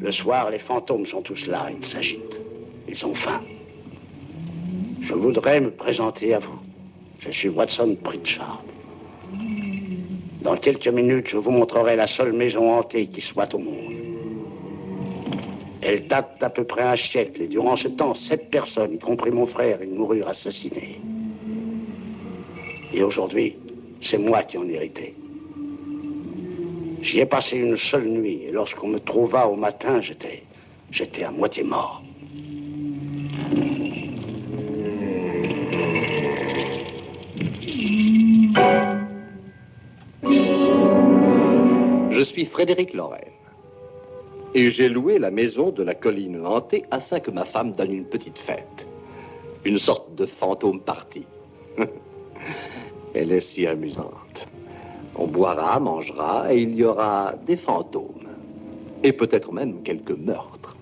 Le soir, les fantômes sont tous là, ils s'agitent. Ils ont faim. Je voudrais me présenter à vous. Je suis Watson Pritchard. Dans quelques minutes, je vous montrerai la seule maison hantée qui soit au monde. Elle date d'à peu près un siècle, et durant ce temps, 7 personnes, y compris mon frère, y moururent assassinées. Et aujourd'hui, c'est moi qui en ai hérité. J'y ai passé une seule nuit, et lorsqu'on me trouva au matin, j'étais à moitié mort. Je suis Frédéric Lorraine. Et j'ai loué la maison de la colline hantée afin que ma femme donne une petite fête. Une sorte de fantôme party. Elle est si amusante. On boira, mangera, et il y aura des fantômes. Et peut-être même quelques meurtres.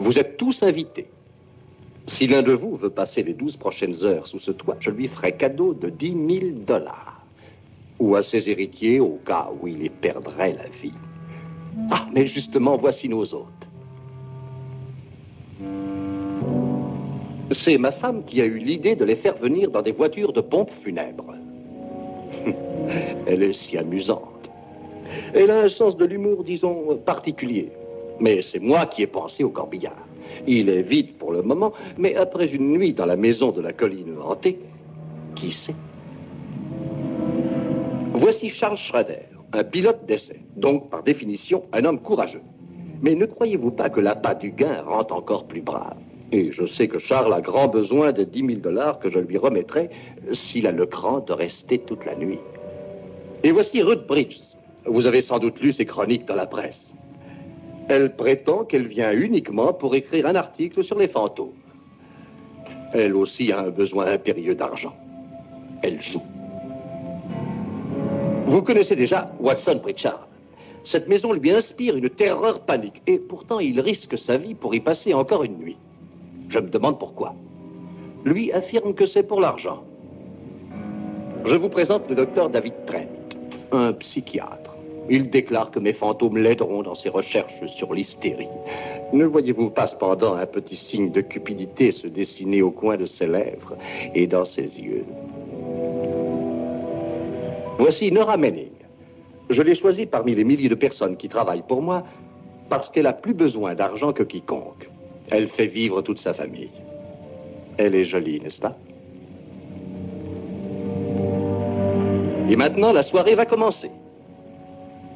Vous êtes tous invités. Si l'un de vous veut passer les 12 prochaines heures sous ce toit, je lui ferai cadeau de 10 000 $. Ou à ses héritiers au cas où il y perdrait la vie. Ah, mais justement, voici nos hôtes. C'est ma femme qui a eu l'idée de les faire venir dans des voitures de pompes funèbres. Elle est si amusante. Elle a un sens de l'humour, disons, particulier. Mais c'est moi qui ai pensé au corbillard. Il est vide pour le moment, mais après une nuit dans la maison de la colline hantée, qui sait? Voici Charles Schrader, un pilote d'essai, donc par définition un homme courageux. Mais ne croyez-vous pas que l'appât du gain rend encore plus brave? Et je sais que Charles a grand besoin de 10 000 $ que je lui remettrai s'il a le cran de rester toute la nuit. Et voici Ruth Bridges. Vous avez sans doute lu ses chroniques dans la presse. Elle prétend qu'elle vient uniquement pour écrire un article sur les fantômes. Elle aussi a un besoin impérieux d'argent. Elle joue. Vous connaissez déjà Watson Pritchard. Cette maison lui inspire une terreur panique. Et pourtant, il risque sa vie pour y passer encore une nuit. Je me demande pourquoi. Lui affirme que c'est pour l'argent. Je vous présente le docteur David Trent, un psychiatre. Il déclare que mes fantômes l'aideront dans ses recherches sur l'hystérie. Ne voyez-vous pas cependant un petit signe de cupidité se dessiner au coin de ses lèvres et dans ses yeux? Voici Nora Manning. Je l'ai choisie parmi les milliers de personnes qui travaillent pour moi parce qu'elle a plus besoin d'argent que quiconque. Elle fait vivre toute sa famille. Elle est jolie, n'est-ce pas? Et maintenant, la soirée va commencer.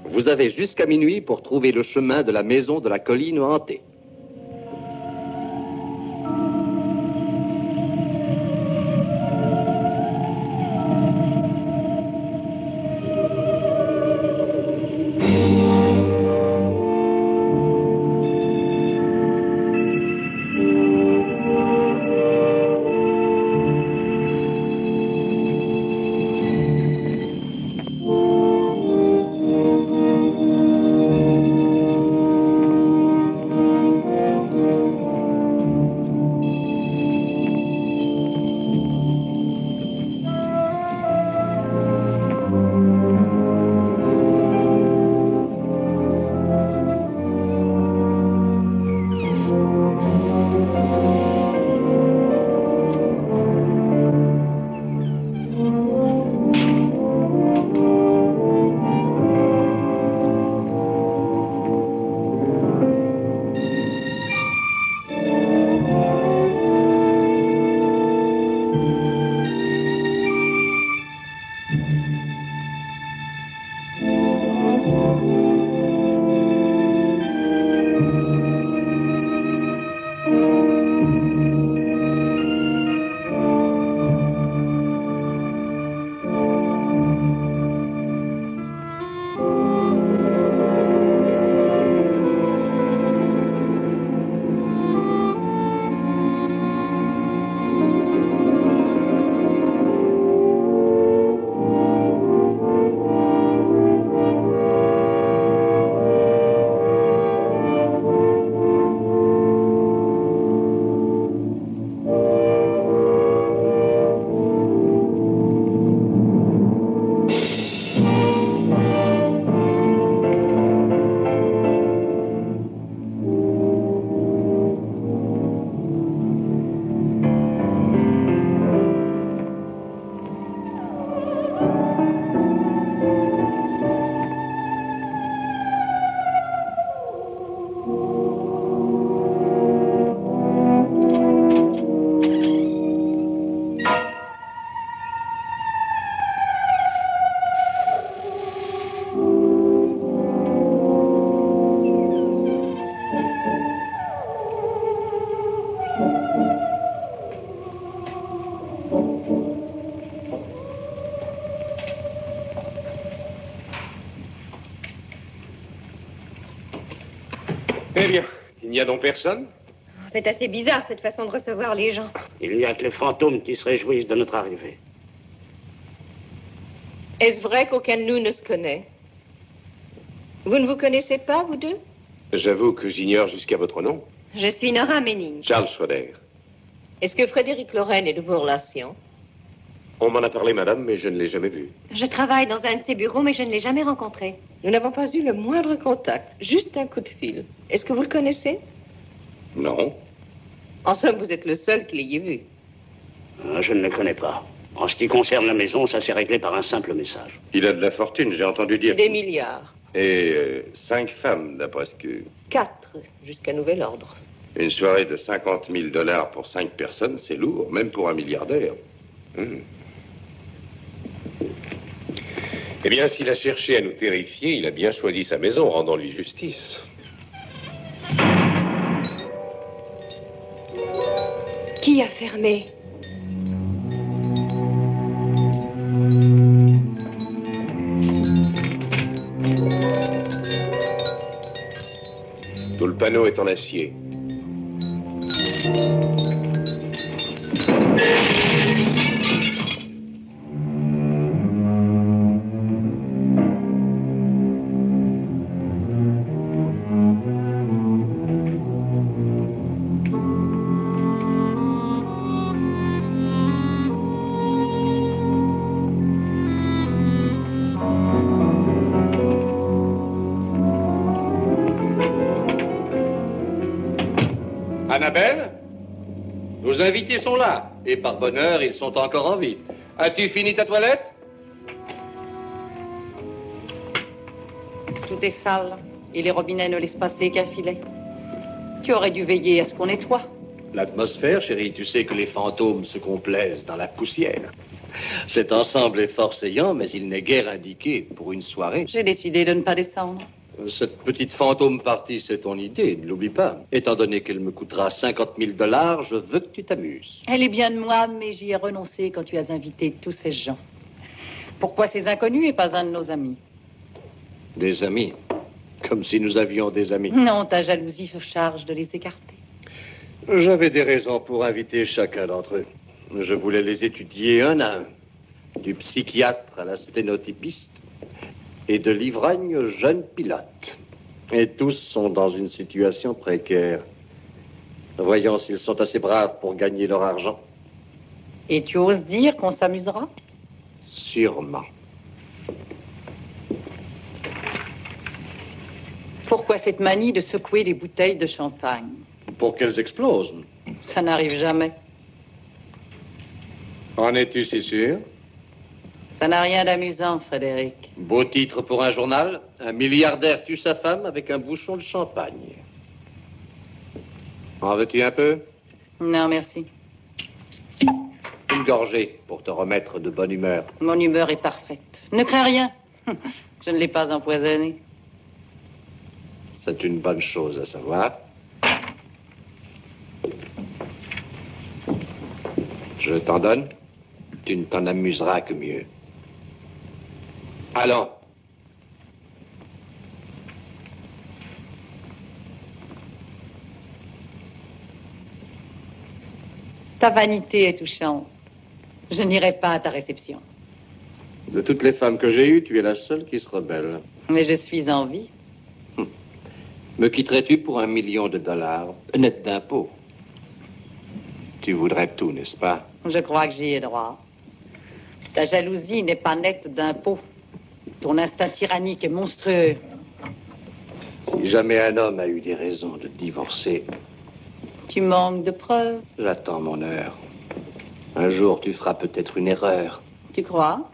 Vous avez jusqu'à minuit pour trouver le chemin de la maison de la colline hantée. Eh bien, il n'y a donc personne? C'est assez bizarre, cette façon de recevoir les gens. Il n'y a que les fantômes qui se réjouissent de notre arrivée. Est-ce vrai qu'aucun de nous ne se connaît? Vous ne vous connaissez pas, vous deux? J'avoue que j'ignore jusqu'à votre nom. Je suis Nora Menning. Charles Schroeder. Est-ce que Frédéric Lorraine est de vos relations? On m'en a parlé, madame, mais je ne l'ai jamais vu. Je travaille dans un de ses bureaux, mais je ne l'ai jamais rencontré. Nous n'avons pas eu le moindre contact, juste un coup de fil. Est-ce que vous le connaissez? Non. En somme, vous êtes le seul qui l'ayez vu. Je ne le connais pas. En ce qui concerne la maison, ça s'est réglé par un simple message. Il a de la fortune, j'ai entendu dire. Des milliards. Et 5 femmes, d'après ce que... 4, jusqu'à nouvel ordre. Une soirée de 50 000 $ pour 5 personnes, c'est lourd, même pour un milliardaire. Eh bien, s'il a cherché à nous terrifier, il a bien choisi sa maison, rendons-lui justice. Qui a fermé? Tout le panneau est en acier. Annabelle? Nos invités sont là. Et par bonheur, ils sont encore en vie. As-tu fini ta toilette? Tout est sale. Et les robinets ne laissent passer qu'un filet. Tu aurais dû veiller à ce qu'on nettoie. L'atmosphère, chérie, tu sais que les fantômes se complaisent dans la poussière. Cet ensemble est fort seyant, mais il n'est guère indiqué pour une soirée. J'ai décidé de ne pas descendre. Cette petite fantôme partie, c'est ton idée, ne l'oublie pas. Étant donné qu'elle me coûtera 50 000 $, je veux que tu t'amuses. Elle est bien de moi, mais j'y ai renoncé quand tu as invité tous ces gens. Pourquoi ces inconnus et pas un de nos amis? Des amis? Comme si nous avions des amis. Non, ta jalousie se charge de les écarter. J'avais des raisons pour inviter chacun d'entre eux. Je voulais les étudier un à un. Du psychiatre à la sténotypiste et de l'ivrogne au jeune pilote. Et tous sont dans une situation précaire. Voyons s'ils sont assez braves pour gagner leur argent. Et tu oses dire qu'on s'amusera? Sûrement. Pourquoi cette manie de secouer les bouteilles de champagne? Pour qu'elles explosent. Ça n'arrive jamais. En es-tu si sûr? Ça n'a rien d'amusant, Frédéric. Beau titre pour un journal. Un milliardaire tue sa femme avec un bouchon de champagne. En veux-tu un peu? Non, merci. Une gorgée pour te remettre de bonne humeur. Mon humeur est parfaite. Ne crains rien. Je ne l'ai pas empoisonné. C'est une bonne chose à savoir. Je t'en donne. Tu ne t'en amuseras que mieux. Allons. Ta vanité est touchante. Je n'irai pas à ta réception. De toutes les femmes que j'ai eues, tu es la seule qui se rebelle. Mais je suis en vie. Me quitterais-tu pour $1 million, net d'impôts? Tu voudrais tout, n'est-ce pas? Je crois que j'y ai droit. Ta jalousie n'est pas nette d'impôts. Ton instinct tyrannique est monstrueux. Si jamais un homme a eu des raisons de divorcer, Tu manques de preuves. j'attends mon heure. Un jour, tu feras peut-être une erreur. Tu crois?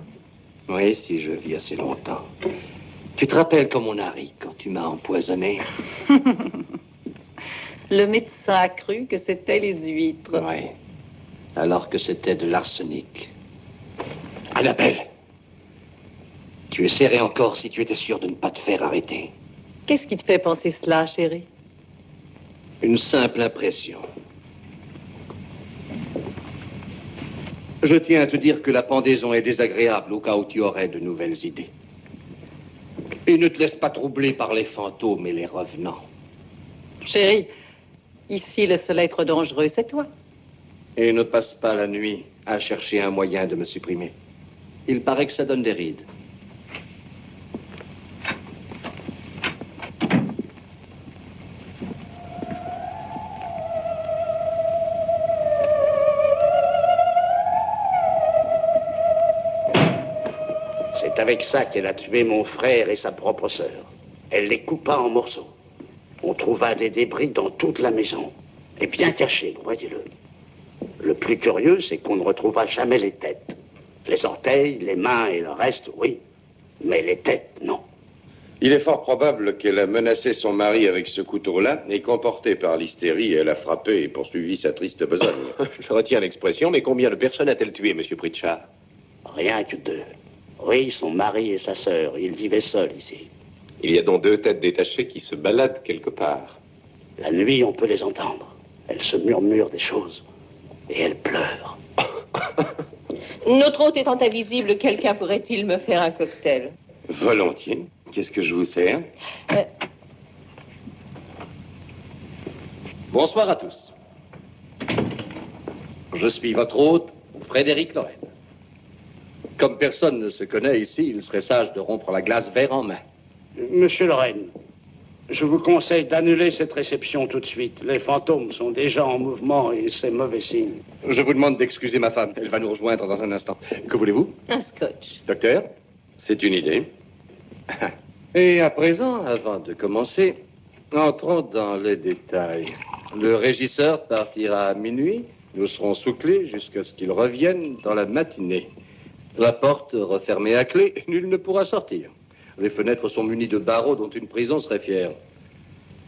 Oui, si je vis assez longtemps. Tu te rappelles comme mon Harry quand tu m'as empoisonné? Le médecin a cru que c'était les huîtres. Oui. Alors que c'était de l'arsenic. Annabelle, tu essaierais encore si tu étais sûr de ne pas te faire arrêter. Qu'est-ce qui te fait penser cela, chérie? Une simple impression. Je tiens à te dire que la pendaison est désagréable au cas où tu aurais de nouvelles idées. Et ne te laisse pas troubler par les fantômes et les revenants. Chérie, ici, le seul être dangereux, c'est toi. Et ne passe pas la nuit à chercher un moyen de me supprimer. Il paraît que ça donne des rides. C'est avec ça qu'elle a tué mon frère et sa propre sœur. Elle les coupa en morceaux. On trouva des débris dans toute la maison. Et bien cachés, voyez-le. Le plus curieux, c'est qu'on ne retrouvera jamais les têtes. Les orteils, les mains et le reste, oui. Mais les têtes, non. Il est fort probable qu'elle a menacé son mari avec ce couteau-là et qu'emportée par l'hystérie, elle a frappé et poursuivi sa triste besogne. Je retiens l'expression, mais combien de personnes a-t-elle tué, Monsieur Pritchard? Rien que 2. Oui, son mari et sa sœur. Ils vivaient seuls ici. Il y a donc 2 têtes détachées qui se baladent quelque part. La nuit, on peut les entendre. Elles se murmurent des choses. Et elles pleurent. Notre hôte étant invisible, quelqu'un pourrait-il me faire un cocktail? Volontiers. Qu'est-ce que je vous sers? Bonsoir à tous. Je suis votre hôte, Frédéric Lorraine. Comme personne ne se connaît ici, il serait sage de rompre la glace verre en main. Monsieur Lorraine, je vous conseille d'annuler cette réception tout de suite. Les fantômes sont déjà en mouvement et c'est mauvais signe. Je vous demande d'excuser ma femme. Elle va nous rejoindre dans un instant. Que voulez-vous? Un scotch. Docteur? C'est une idée. Et à présent, avant de commencer, entrons dans les détails. Le régisseur partira à minuit. Nous serons sous clé jusqu'à ce qu'il revienne dans la matinée. La porte refermée à clé, nul ne pourra sortir. Les fenêtres sont munies de barreaux dont une prison serait fière.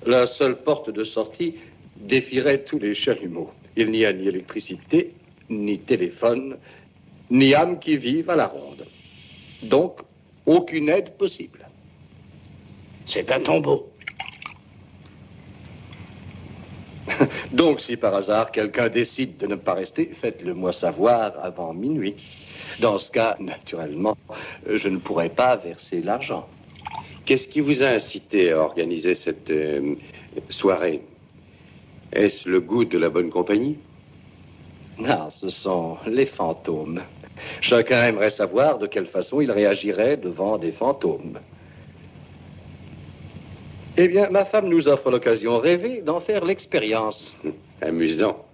La seule porte de sortie défierait tous les chalumeaux. Il n'y a ni électricité, ni téléphone, ni âme qui vive à la ronde. Donc, aucune aide possible. C'est un tombeau. Donc, si par hasard quelqu'un décide de ne pas rester, faites-le moi savoir avant minuit. Dans ce cas, naturellement, je ne pourrai pas verser l'argent. Qu'est-ce qui vous a incité à organiser cette soirée? Est-ce le goût de la bonne compagnie? Non, ce sont les fantômes. Chacun aimerait savoir de quelle façon il réagirait devant des fantômes. Eh bien, ma femme nous offre l'occasion rêvée d'en faire l'expérience. Amusant.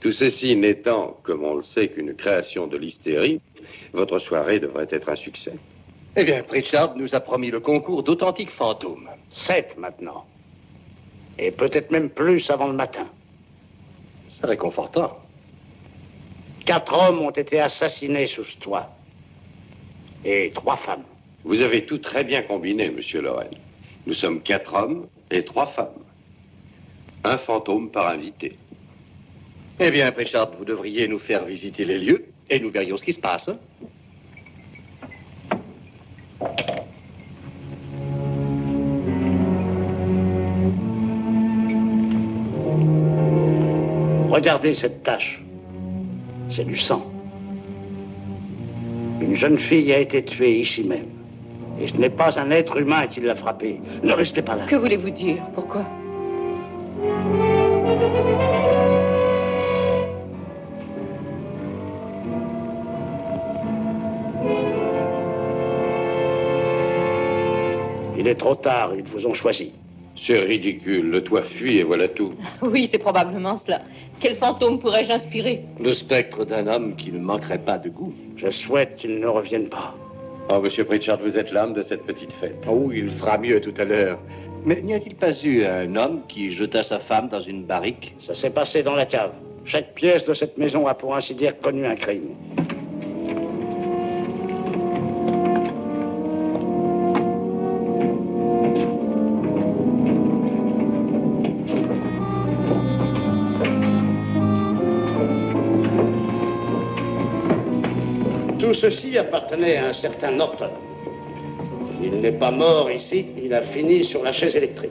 Tout ceci n'étant, comme on le sait, qu'une création de l'hystérie, votre soirée devrait être un succès. Eh bien, Pritchard nous a promis le concours d'authentiques fantômes. 7 maintenant. Et peut-être même plus avant le matin. C'est réconfortant. 4 hommes ont été assassinés sous ce toit. Et 3 femmes. Vous avez tout très bien combiné, Monsieur Lorraine. Nous sommes 4 hommes et 3 femmes. Un fantôme par invité. Eh bien, Pritchard, vous devriez nous faire visiter les lieux et nous verrions ce qui se passe. Hein? Regardez cette tache. C'est du sang. Une jeune fille a été tuée ici même. Et ce n'est pas un être humain qui l'a frappée. Ne restez pas là. Que voulez-vous dire? Pourquoi? Il est trop tard, ils vous ont choisi. C'est ridicule. Le toit fuit et voilà tout. Oui, c'est probablement cela. Quel fantôme pourrais-je inspirer? Le spectre d'un homme qui ne manquerait pas de goût. Je souhaite qu'il ne revienne pas. Oh, Monsieur Pritchard, vous êtes l'âme de cette petite fête. Oh, il fera mieux tout à l'heure. Mais n'y a-t-il pas eu un homme qui jeta sa femme dans une barrique? Ça s'est passé dans la cave. Chaque pièce de cette maison a pour ainsi dire connu un crime. Tout ceci appartenait à un certain Norton. Il n'est pas mort ici, il a fini sur la chaise électrique.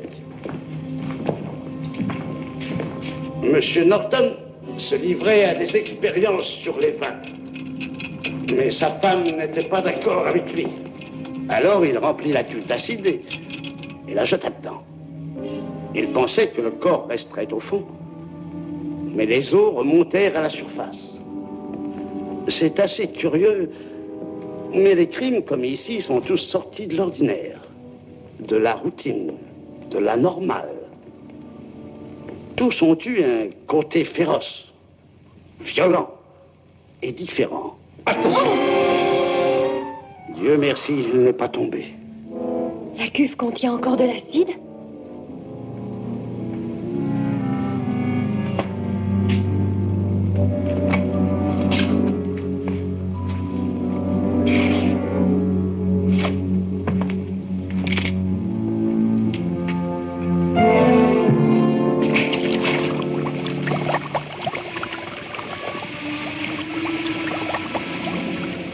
Monsieur Norton se livrait à des expériences sur les vins. Mais sa femme n'était pas d'accord avec lui. Alors il remplit la cuve d'acide et la jeta dedans. Il pensait que le corps resterait au fond. Mais les eaux remontèrent à la surface. C'est assez curieux, mais les crimes commis ici sont tous sortis de l'ordinaire, de la routine, de la normale. Tous ont eu un côté féroce, violent et différent. Attention! Dieu merci, il n'est pas tombé. La cuve contient encore de l'acide?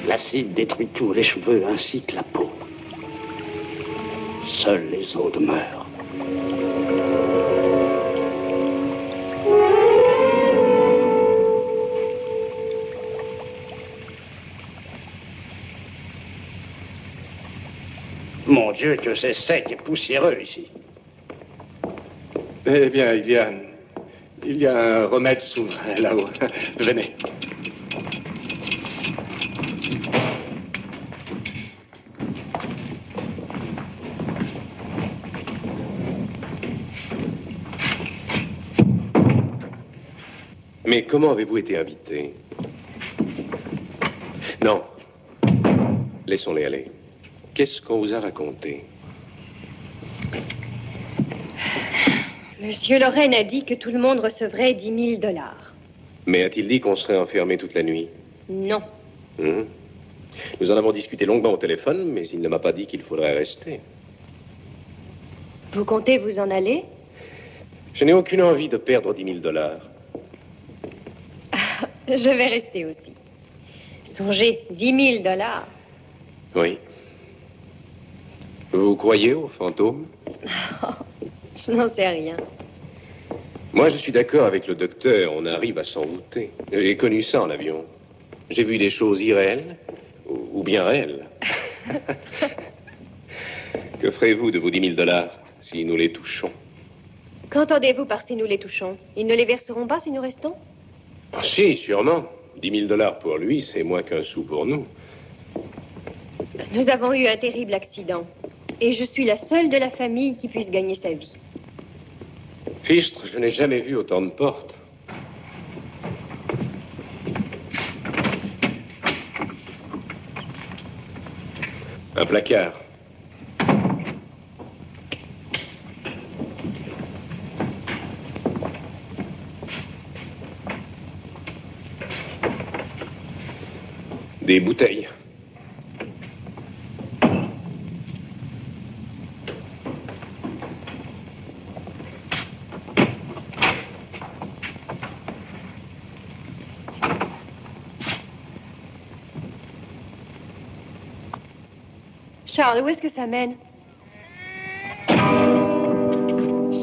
L'acide détruit tous les cheveux ainsi que la peau. Seules les os demeurent. Mon Dieu, que c'est sec et poussiéreux ici. Eh bien, il y a un remède sous là-haut. Venez. Mais comment avez-vous été invité? Non. Laissons-les aller. Qu'est-ce qu'on vous a raconté? Monsieur Lorraine a dit que tout le monde recevrait 10 000 $. Mais a-t-il dit qu'on serait enfermé toute la nuit? Non. Nous en avons discuté longuement au téléphone, mais il ne m'a pas dit qu'il faudrait rester. Vous comptez vous en aller? Je n'ai aucune envie de perdre 10 000 $. Je vais rester aussi. Songez, 10 000 $. Oui. Vous croyez aux fantômes? Je n'en sais rien. Moi, je suis d'accord avec le docteur. On arrive à s'envoûter. J'ai connu ça en avion. J'ai vu des choses irréelles ou bien réelles. Que ferez-vous de vos 10 000 $ si nous les touchons? Qu'entendez-vous par si nous les touchons? Ils ne les verseront pas si nous restons? Ah, si, sûrement. 10 000 $ pour lui, c'est moins qu'un sou pour nous. Nous avons eu un terrible accident. Et je suis la seule de la famille qui puisse gagner sa vie. Fichtre, je n'ai jamais vu autant de portes. Un placard. Des bouteilles. Charles, où est-ce que ça mène?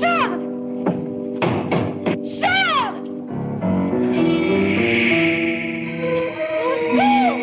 Charles! Charles! Au secours!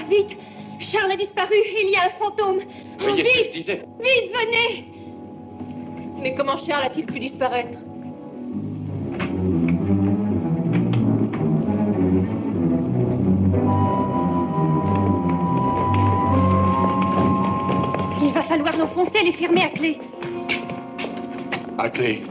Vite! Charles a disparu. Il y a un fantôme. Voyez ce que je disais. Vite, venez! Mais comment Charles a-t-il pu disparaître? Il va falloir l'enfoncer et les fermer à clé. À clé.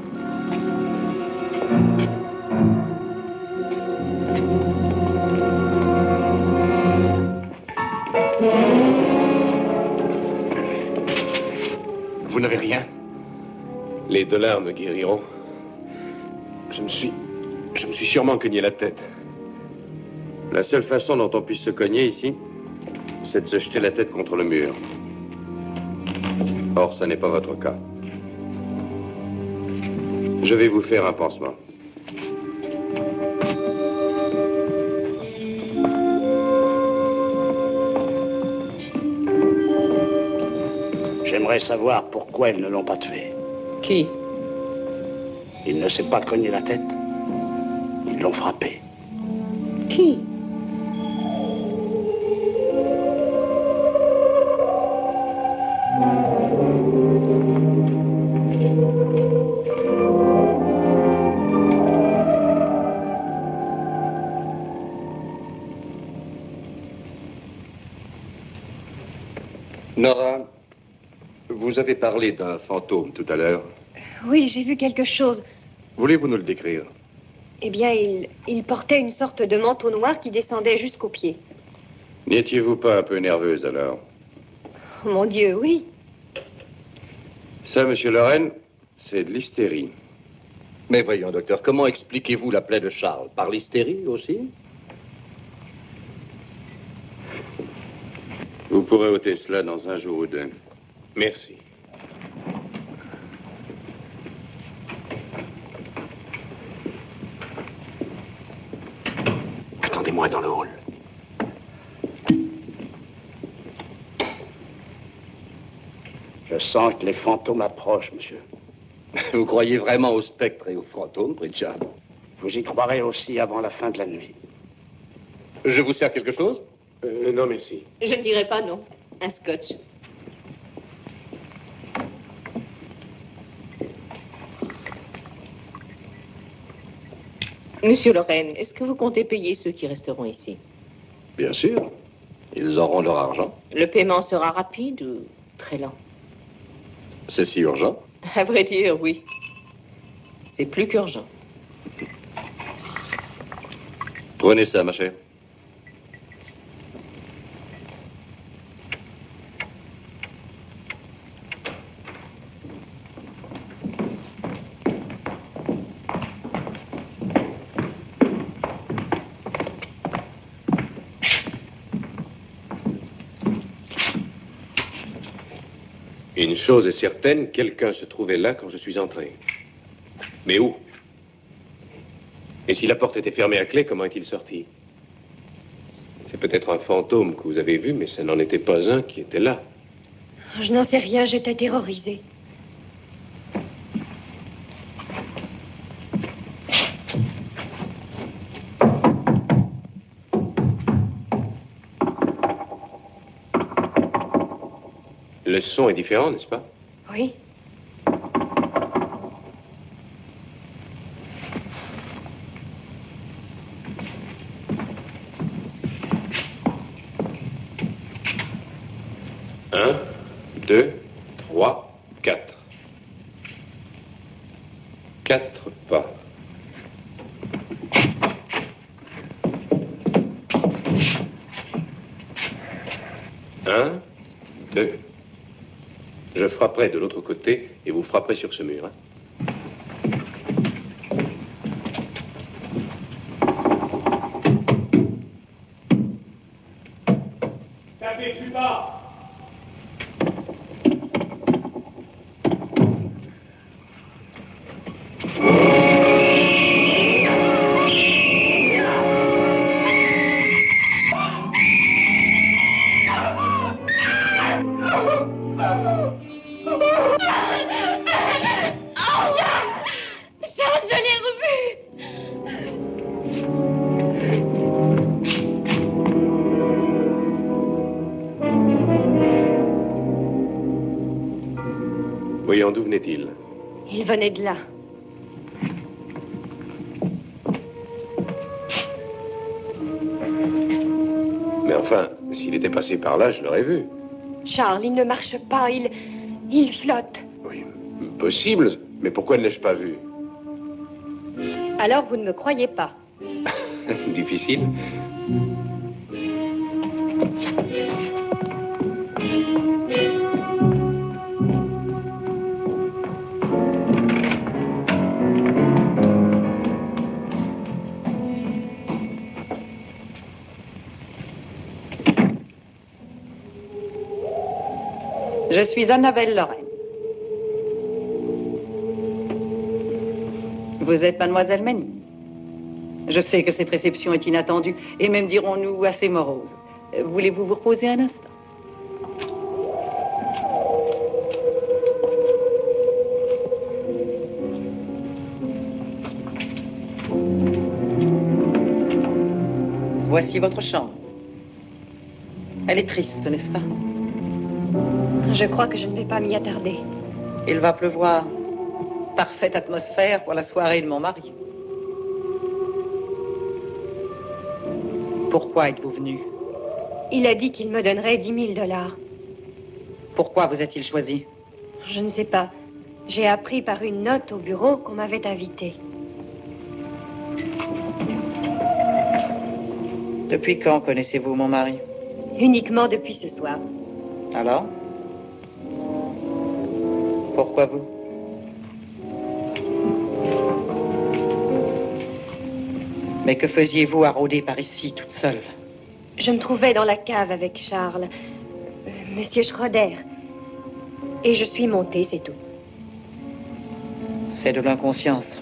Les dollars me guériront. Je me suis sûrement cogné la tête. La seule façon dont on puisse se cogner ici, c'est de se jeter la tête contre le mur. Or, ça n'est pas votre cas. Je vais vous faire un pansement. J'aimerais savoir pourquoi ils ne l'ont pas tué. Qui? Il ne s'est pas cogné la tête. Ils l'ont frappé. Qui? Nora, vous avez parlé d'un fantôme tout à l'heure. Oui, j'ai vu quelque chose. Voulez-vous nous le décrire? Eh bien, il portait une sorte de manteau noir qui descendait jusqu'aux pieds. N'étiez-vous pas un peu nerveuse alors? Oh, mon Dieu, oui. Ça, monsieur Lorraine, c'est de l'hystérie. Mais voyons, docteur, comment expliquez-vous la plaie de Charles? Par l'hystérie aussi? Vous pourrez ôter cela dans un jour ou deux. Merci. Attendez-moi dans le hall. Je sens que les fantômes approchent, monsieur. Vous croyez vraiment aux spectres et aux fantômes, Pritchard? Vous y croirez aussi avant la fin de la nuit. Je vous sers quelque chose? Non, merci. Je ne dirais pas non. Un scotch. Monsieur Lorraine, est-ce que vous comptez payer ceux qui resteront ici? Bien sûr. Ils auront leur argent. Le paiement sera rapide ou très lent? C'est si urgent? À vrai dire, oui. C'est plus qu'urgent. Prenez ça, ma chère. Une chose est certaine, quelqu'un se trouvait là quand je suis entré. Mais où? Et si la porte était fermée à clé, comment est-il sorti? C'est peut-être un fantôme que vous avez vu, mais ce n'en était pas un qui était là. Je n'en sais rien, j'étais terrorisée. Le son est différent, n'est-ce pas? Oui. Un, deux, trois, quatre. 4 pas. Un, deux. Je frapperai de l'autre côté et vous frapperez sur ce mur. Hein. Tapez plus bas. Voyons, d'où venait-il? Il venait de là. Mais enfin, s'il était passé par là, je l'aurais vu. Charles, il ne marche pas, il flotte. Oui, possible, mais pourquoi ne l'ai-je pas vu? Alors vous ne me croyez pas. Difficile. Je suis Annabelle Lorraine. Vous êtes mademoiselle Manning. Je sais que cette réception est inattendue, et même, dirons-nous, assez morose. Voulez-vous vous reposer un instant? Voici votre chambre. Elle est triste, n'est-ce pas? Je crois que je ne vais pas m'y attarder. Il va pleuvoir. Parfaite atmosphère pour la soirée de mon mari. Pourquoi êtes-vous venu? Il a dit qu'il me donnerait 10 000 $. Pourquoi vous a-t-il choisi? Je ne sais pas. J'ai appris par une note au bureau qu'on m'avait invité. Depuis quand connaissez-vous mon mari? Uniquement depuis ce soir. Alors? Pourquoi vous? Mais que faisiez-vous à rôder par ici, toute seule? Je me trouvais dans la cave avec Charles, Monsieur Schroeder. Et je suis montée, c'est tout. C'est de l'inconscience.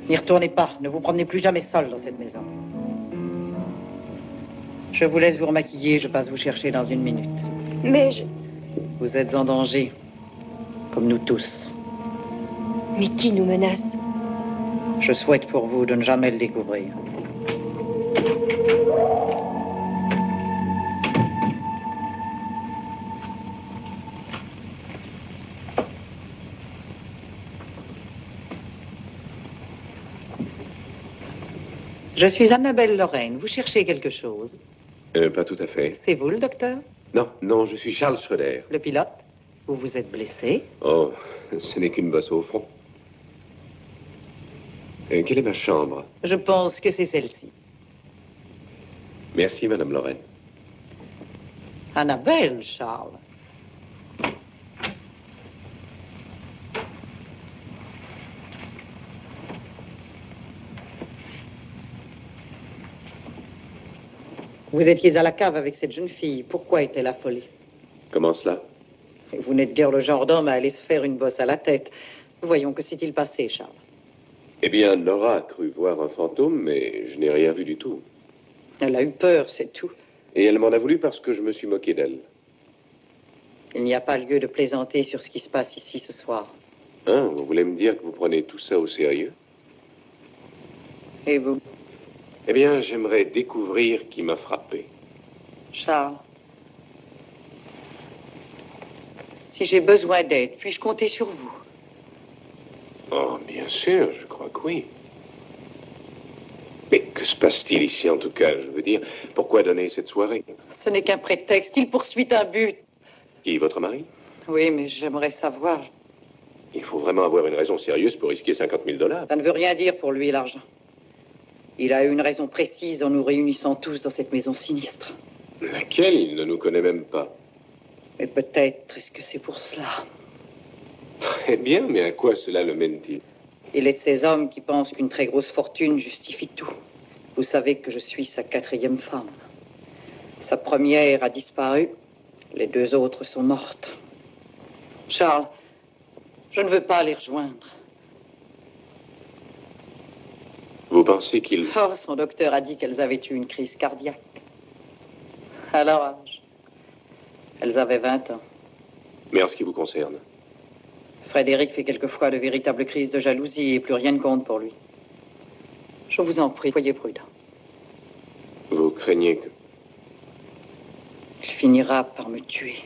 N'y retournez pas. Ne vous promenez plus jamais seul dans cette maison. Je vous laisse vous remaquiller. Je passe vous chercher dans 1 minute. Mais je... Vous êtes en danger. Comme nous tous. Mais qui nous menace? Je souhaite pour vous de ne jamais le découvrir. Je suis Annabelle Lorraine. Vous cherchez quelque chose? Pas tout à fait. C'est vous, le docteur? Non, non, je suis Charles Schroeder. Le pilote? Vous vous êtes blessé? Oh, ce n'est qu'une bosse au front. Quelle est ma chambre? Je pense que c'est celle-ci. Merci, Madame Lorraine. Annabelle, Charles. Vous étiez à la cave avec cette jeune fille. Pourquoi est-elle affolée? Comment cela? Vous n'êtes guère le genre d'homme à aller se faire une bosse à la tête. Voyons, que s'est-il passé, Charles? Eh bien, Nora a cru voir un fantôme, mais je n'ai rien vu du tout. Elle a eu peur, c'est tout. Et elle m'en a voulu parce que je me suis moqué d'elle. Il n'y a pas lieu de plaisanter sur ce qui se passe ici ce soir. Hein, vous voulez me dire que vous prenez tout ça au sérieux? Et vous? Eh bien, j'aimerais découvrir qui m'a frappé. Charles, si j'ai besoin d'aide, puis-je compter sur vous? Oh, bien sûr, je crois que oui. Mais que se passe-t-il ici, en tout cas, je veux dire? Pourquoi donner cette soirée? Ce n'est qu'un prétexte. Il poursuit un but. Qui, votre mari? Oui, mais j'aimerais savoir. Il faut vraiment avoir une raison sérieuse pour risquer 50 000 $. Ça ne veut rien dire pour lui, l'argent. Il a eu une raison précise en nous réunissant tous dans cette maison sinistre. Laquelle? Il ne nous connaît même pas. Mais peut-être est-ce que c'est pour cela? Très bien, mais à quoi cela le mène-t-il? Il est de ces hommes qui pensent qu'une très grosse fortune justifie tout. Vous savez que je suis sa 4e femme. Sa première a disparu. Les 2 autres sont mortes. Charles, je ne veux pas les rejoindre. Vous pensez qu'il... Oh, son docteur a dit qu'elles avaient eu une crise cardiaque. À leur âge. Elles avaient 20 ans. Mais en ce qui vous concerne? Frédéric fait quelquefois de véritables crises de jalousie et plus rien ne compte pour lui. Je vous en prie, soyez prudent. Vous craignez que... Il finira par me tuer.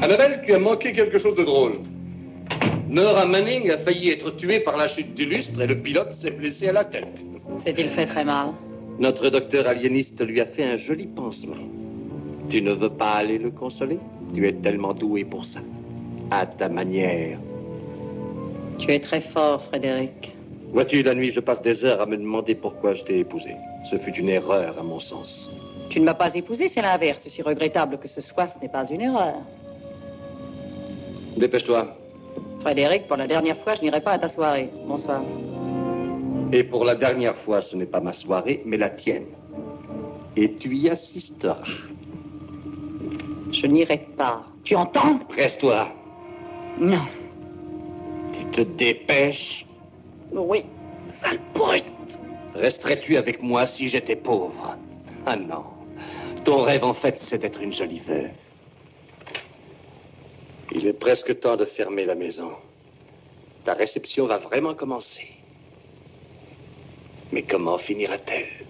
Annabelle, tu as manqué quelque chose de drôle. Nora Manning a failli être tuée par la chute du lustre et le pilote s'est blessé à la tête. S'est-il fait très mal? Notre docteur aliéniste lui a fait un joli pansement. Tu ne veux pas aller le consoler? Tu es tellement doué pour ça. À ta manière. Tu es très fort, Frédéric. Vois-tu, la nuit, je passe des heures à me demander pourquoi je t'ai épousé. Ce fut une erreur, à mon sens. Tu ne m'as pas épousé, c'est l'inverse. Si regrettable que ce soit, ce n'est pas une erreur. Dépêche-toi. Frédéric, pour la dernière fois, je n'irai pas à ta soirée. Bonsoir. Et pour la dernière fois, ce n'est pas ma soirée, mais la tienne. Et tu y assisteras. Je n'irai pas. Tu entends? Presse-toi. Non. Tu te dépêches. Oui. Sale brute. Resterais-tu avec moi si j'étais pauvre? Ah non. Ton rêve, en fait, c'est d'être une jolie veuve. Il est presque temps de fermer la maison. Ta réception va vraiment commencer. Mais comment finira-t-elle?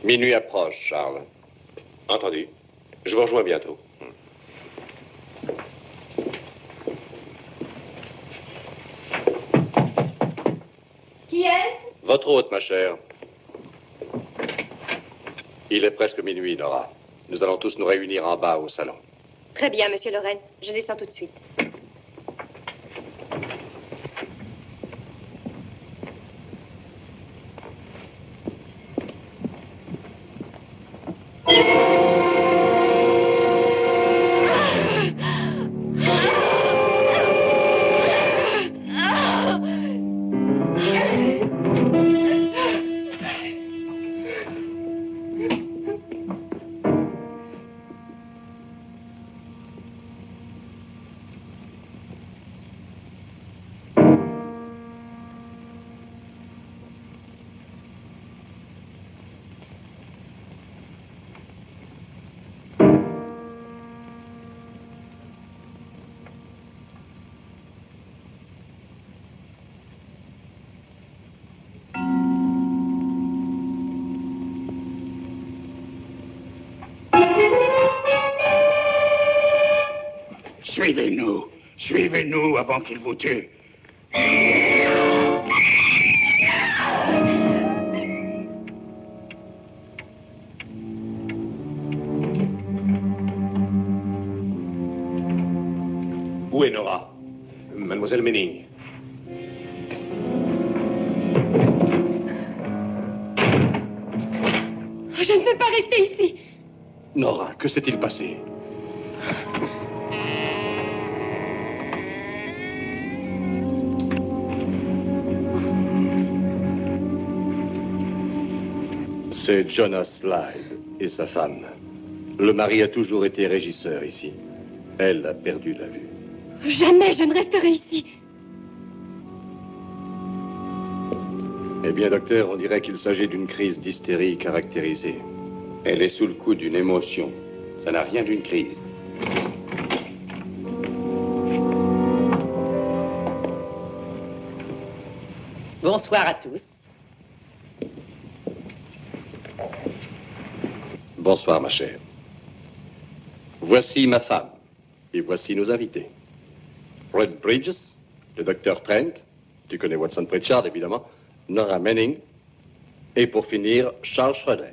Minuit approche, Charles. Entendu. Je vous rejoins bientôt. Qui est-ce? Votre hôte, ma chère. Il est presque minuit, Nora. Nous allons tous nous réunir en bas au salon. Très bien, monsieur Lorraine. Je descends tout de suite. Suivez-nous. Suivez-nous avant qu'il vous tue. Où est Nora? Mademoiselle Manning. Je ne peux pas rester ici. Nora, que s'est-il passé? C'est Jonas Slide et sa femme. Le mari a toujours été régisseur ici. Elle a perdu la vue. Jamais je ne resterai ici. Eh bien, docteur, on dirait qu'il s'agit d'une crise d'hystérie caractérisée. Elle est sous le coup d'une émotion. Ça n'a rien d'une crise. Bonsoir à tous. Bonsoir, ma chère. Voici ma femme. Et voici nos invités. Fred Bridges, le docteur Trent. Tu connais Watson Pritchard, évidemment. Nora Manning. Et pour finir, Charles Schroeder.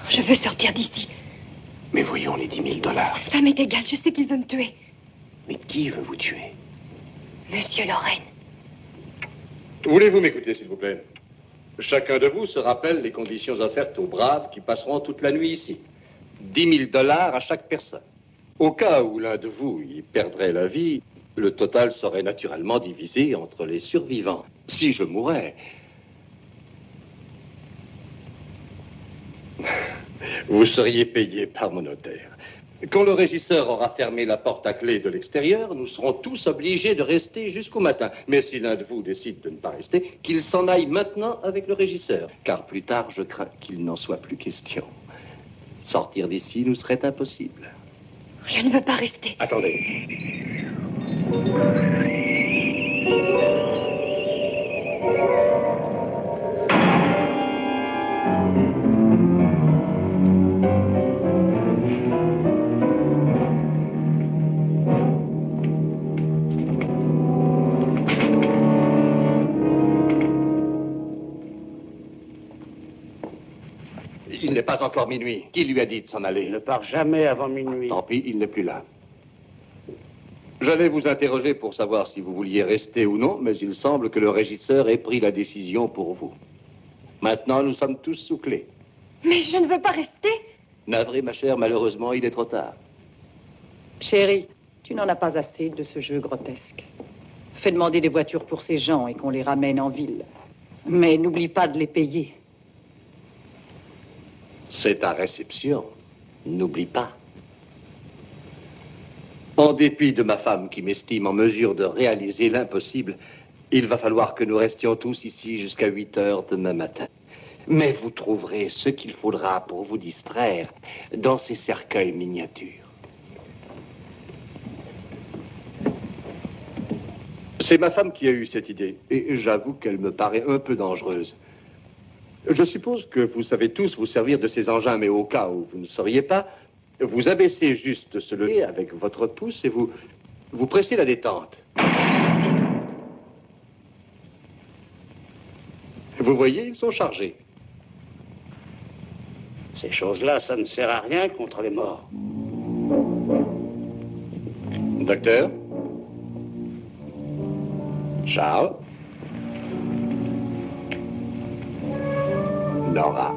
Je veux sortir d'ici. Mais voyons les 10 000 $. Ça m'est égal, je sais qu'il veut me tuer. Mais qui veut vous tuer? Monsieur Lorraine. Voulez-vous m'écouter, s'il vous plaît? Chacun de vous se rappelle les conditions offertes aux braves qui passeront toute la nuit ici. 10 000 $ à chaque personne. Au cas où l'un de vous y perdrait la vie, le total serait naturellement divisé entre les survivants. Si je mourais, vous seriez payé par mon notaire. Quand le régisseur aura fermé la porte à clé de l'extérieur, nous serons tous obligés de rester jusqu'au matin. Mais si l'un de vous décide de ne pas rester, qu'il s'en aille maintenant avec le régisseur. Car plus tard, je crains qu'il n'en soit plus question. Sortir d'ici nous serait impossible. Je ne veux pas rester. Attendez. Il n'est pas encore minuit. Qui lui a dit de s'en aller? Il ne part jamais avant minuit. Tant pis, il n'est plus là. J'allais vous interroger pour savoir si vous vouliez rester ou non, mais il semble que le régisseur ait pris la décision pour vous. Maintenant, nous sommes tous sous clé. Mais je ne veux pas rester. Navré, ma chère, malheureusement, il est trop tard. Chérie, tu n'en as pas assez de ce jeu grotesque. Fais demander des voitures pour ces gens et qu'on les ramène en ville. Mais n'oublie pas de les payer. C'est ta réception. N'oublie pas. En dépit de ma femme qui m'estime en mesure de réaliser l'impossible, il va falloir que nous restions tous ici jusqu'à 8 heures demain matin. Mais vous trouverez ce qu'il faudra pour vous distraire dans ces cercueils miniatures. C'est ma femme qui a eu cette idée, et j'avoue qu'elle me paraît un peu dangereuse. Je suppose que vous savez tous vous servir de ces engins, mais au cas où vous ne sauriez pas, vous abaissez juste ce levier avec votre pouce et vous pressez la détente. Vous voyez, ils sont chargés. Ces choses-là, ça ne sert à rien contre les morts. Docteur? Charles? Nora?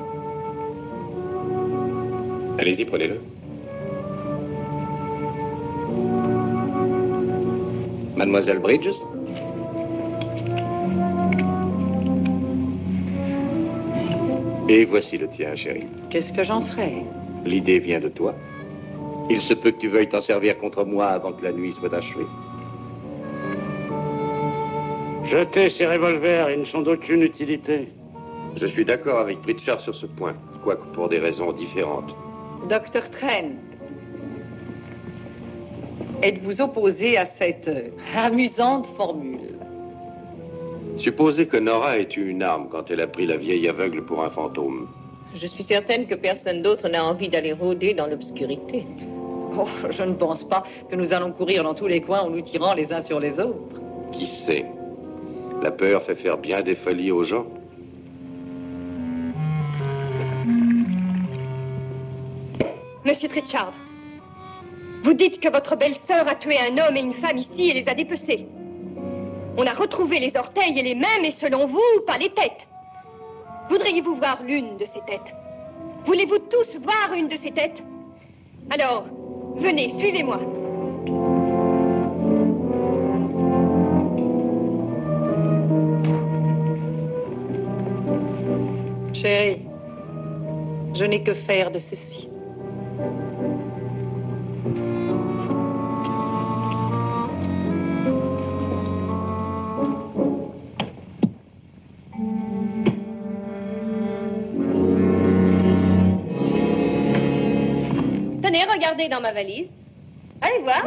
Allez-y, prenez-le. Mademoiselle Bridges? Et voici le tien, chérie. Qu'est-ce que j'en ferai? L'idée vient de toi. Il se peut que tu veuilles t'en servir contre moi avant que la nuit soit achevée. Jetez ces revolvers, ils ne sont d'aucune utilité. Je suis d'accord avec Pritchard sur ce point, quoique pour des raisons différentes. Docteur Trent, êtes-vous opposé à cette amusante formule? Supposez que Nora ait eu une arme quand elle a pris la vieille aveugle pour un fantôme. Je suis certaine que personne d'autre n'a envie d'aller rôder dans l'obscurité. Oh, je ne pense pas que nous allons courir dans tous les coins en nous tirant les uns sur les autres. Qui sait? La peur fait faire bien des folies aux gens. Monsieur Pritchard, vous dites que votre belle-sœur a tué un homme et une femme ici et les a dépecés. On a retrouvé les orteils et les mains, mais selon vous, pas les têtes. Voudriez-vous voir l'une de ces têtes? Voulez-vous tous voir une de ces têtes? Alors, venez, suivez-moi. Chérie, je n'ai que faire de ceci. Tenez, regardez dans ma valise. Allez voir.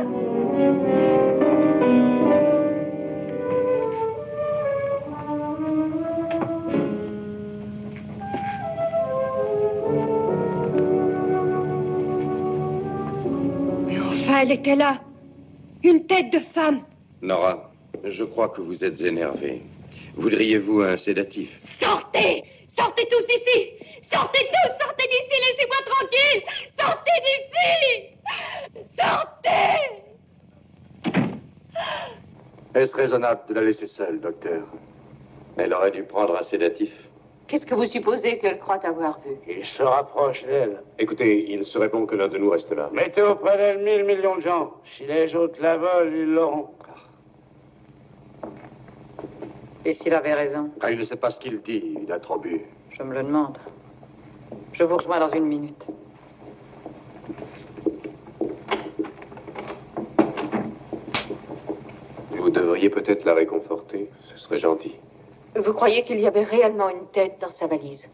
Mais enfin, elle était là. Une tête de femme. Nora, je crois que vous êtes énervée. Voudriez-vous un sédatif? Sortez! Sortez tous d'ici! Sortez tous! Sortez d'ici! Laissez-moi tranquille! Sortez d'ici! Sortez! Est-ce raisonnable de la laisser seule, docteur? Elle aurait dû prendre un sédatif. Qu'est-ce que vous supposez qu'elle croit avoir vu? Il se rapproche d'elle. Écoutez, il serait bon que l'un de nous reste là. Mettez auprès d'elle 1000 millions de gens. Si les autres la volent, ils l'auront. Et s'il avait raison? Ah, il ne sait pas ce qu'il dit, il a trop bu. Je me le demande. Je vous rejoins dans une minute. Vous devriez peut-être la réconforter. Ce serait gentil. Vous croyez qu'il y avait réellement une tête dans sa valise?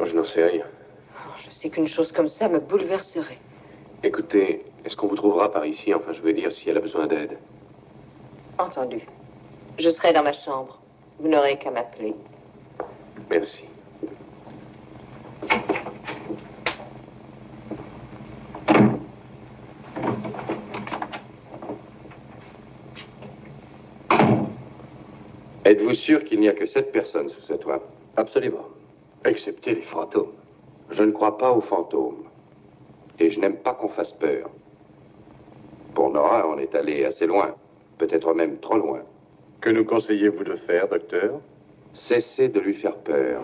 Je n'en sais rien. Je sais qu'une chose comme ça me bouleverserait. Écoutez, est-ce qu'on vous trouvera par ici? Enfin, je veux dire, si elle a besoin d'aide. Entendu. Je serai dans ma chambre. Vous n'aurez qu'à m'appeler. Merci. Êtes-vous sûr qu'il n'y a que 7 personnes sous ce toit? Absolument. Excepté les fantômes. Je ne crois pas aux fantômes. Et je n'aime pas qu'on fasse peur. Pour Nora, on est allé assez loin. Peut-être même trop loin. Que nous conseillez-vous de faire, docteur? Cessez de lui faire peur.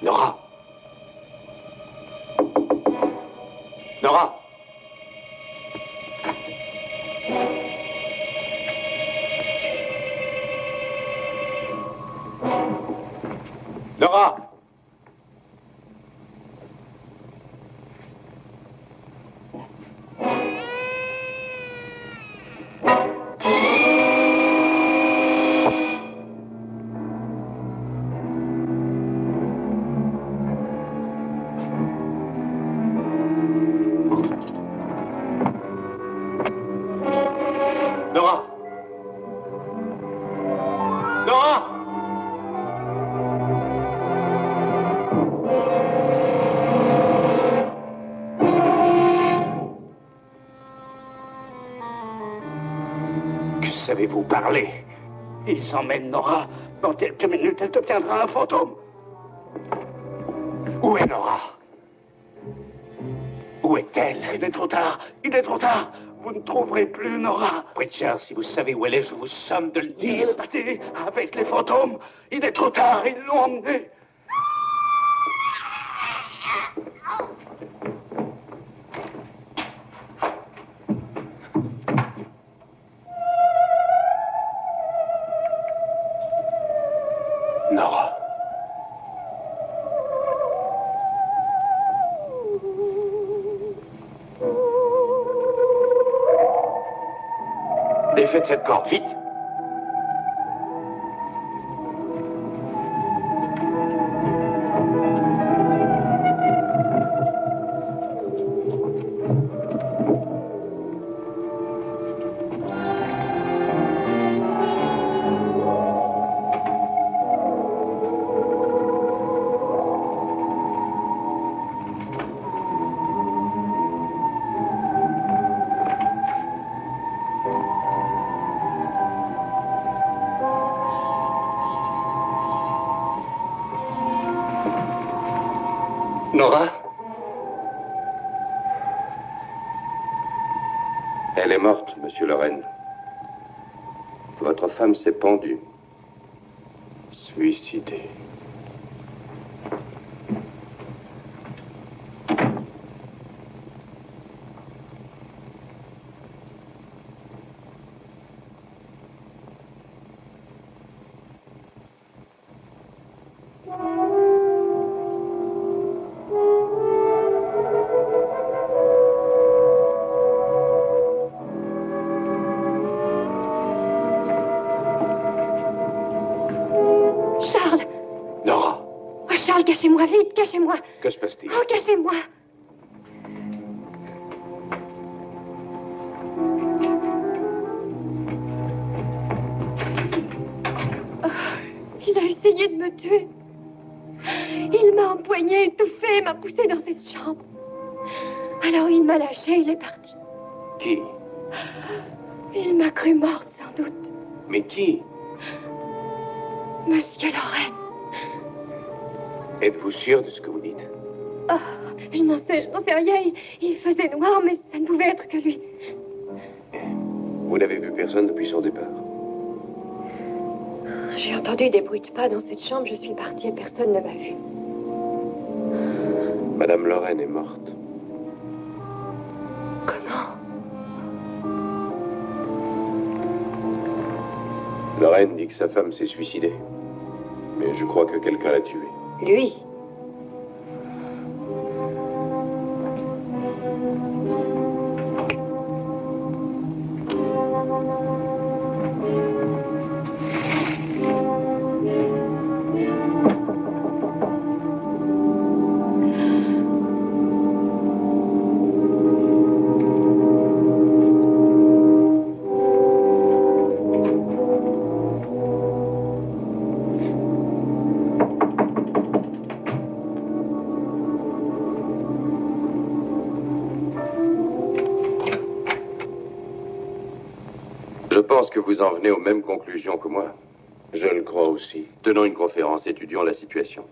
Nora! Nora! Nora! Nora! Nora! Que savez-vous parler? Ils emmènent Nora. Dans quelques minutes, elle deviendra un fantôme. Où est Nora? Où est-elle? Il est trop tard. Il est trop tard. Vous ne trouverez plus Nora. Pritchard, si vous savez où elle est, je vous somme de le dire. Il est parti avec les fantômes. Il est trop tard. Ils l'ont emmenée. Nora. Défaites cette corde, vite. Nora? Elle est morte, monsieur Lorraine. Votre femme s'est pendue. Suicidée. Charles! Nora, Oh, Charles, cachez-moi, vite, cachez-moi! que se passe-t-il? Oh, cachez-moi! Oh, il a essayé de me tuer. Il m'a empoigné, étouffé, m'a poussé dans cette chambre. Alors il m'a lâché, il est parti. Qui? Il m'a cru morte, sans doute. Mais qui? Monsieur Lorraine. Êtes-vous sûr de ce que vous dites? Oh, je n'en sais rien. Il faisait noir, mais ça ne pouvait être que lui. Vous n'avez vu personne depuis son départ. J'ai entendu des bruits de pas dans cette chambre. Je suis partie et personne ne m'a vue. Madame Lorraine est morte. Comment? Lorraine dit que sa femme s'est suicidée. Mais je crois que quelqu'un l'a tuée. Lui? pense que vous en venez aux mêmes conclusions que moi. Je le crois aussi. Tenons une conférence, étudions la situation.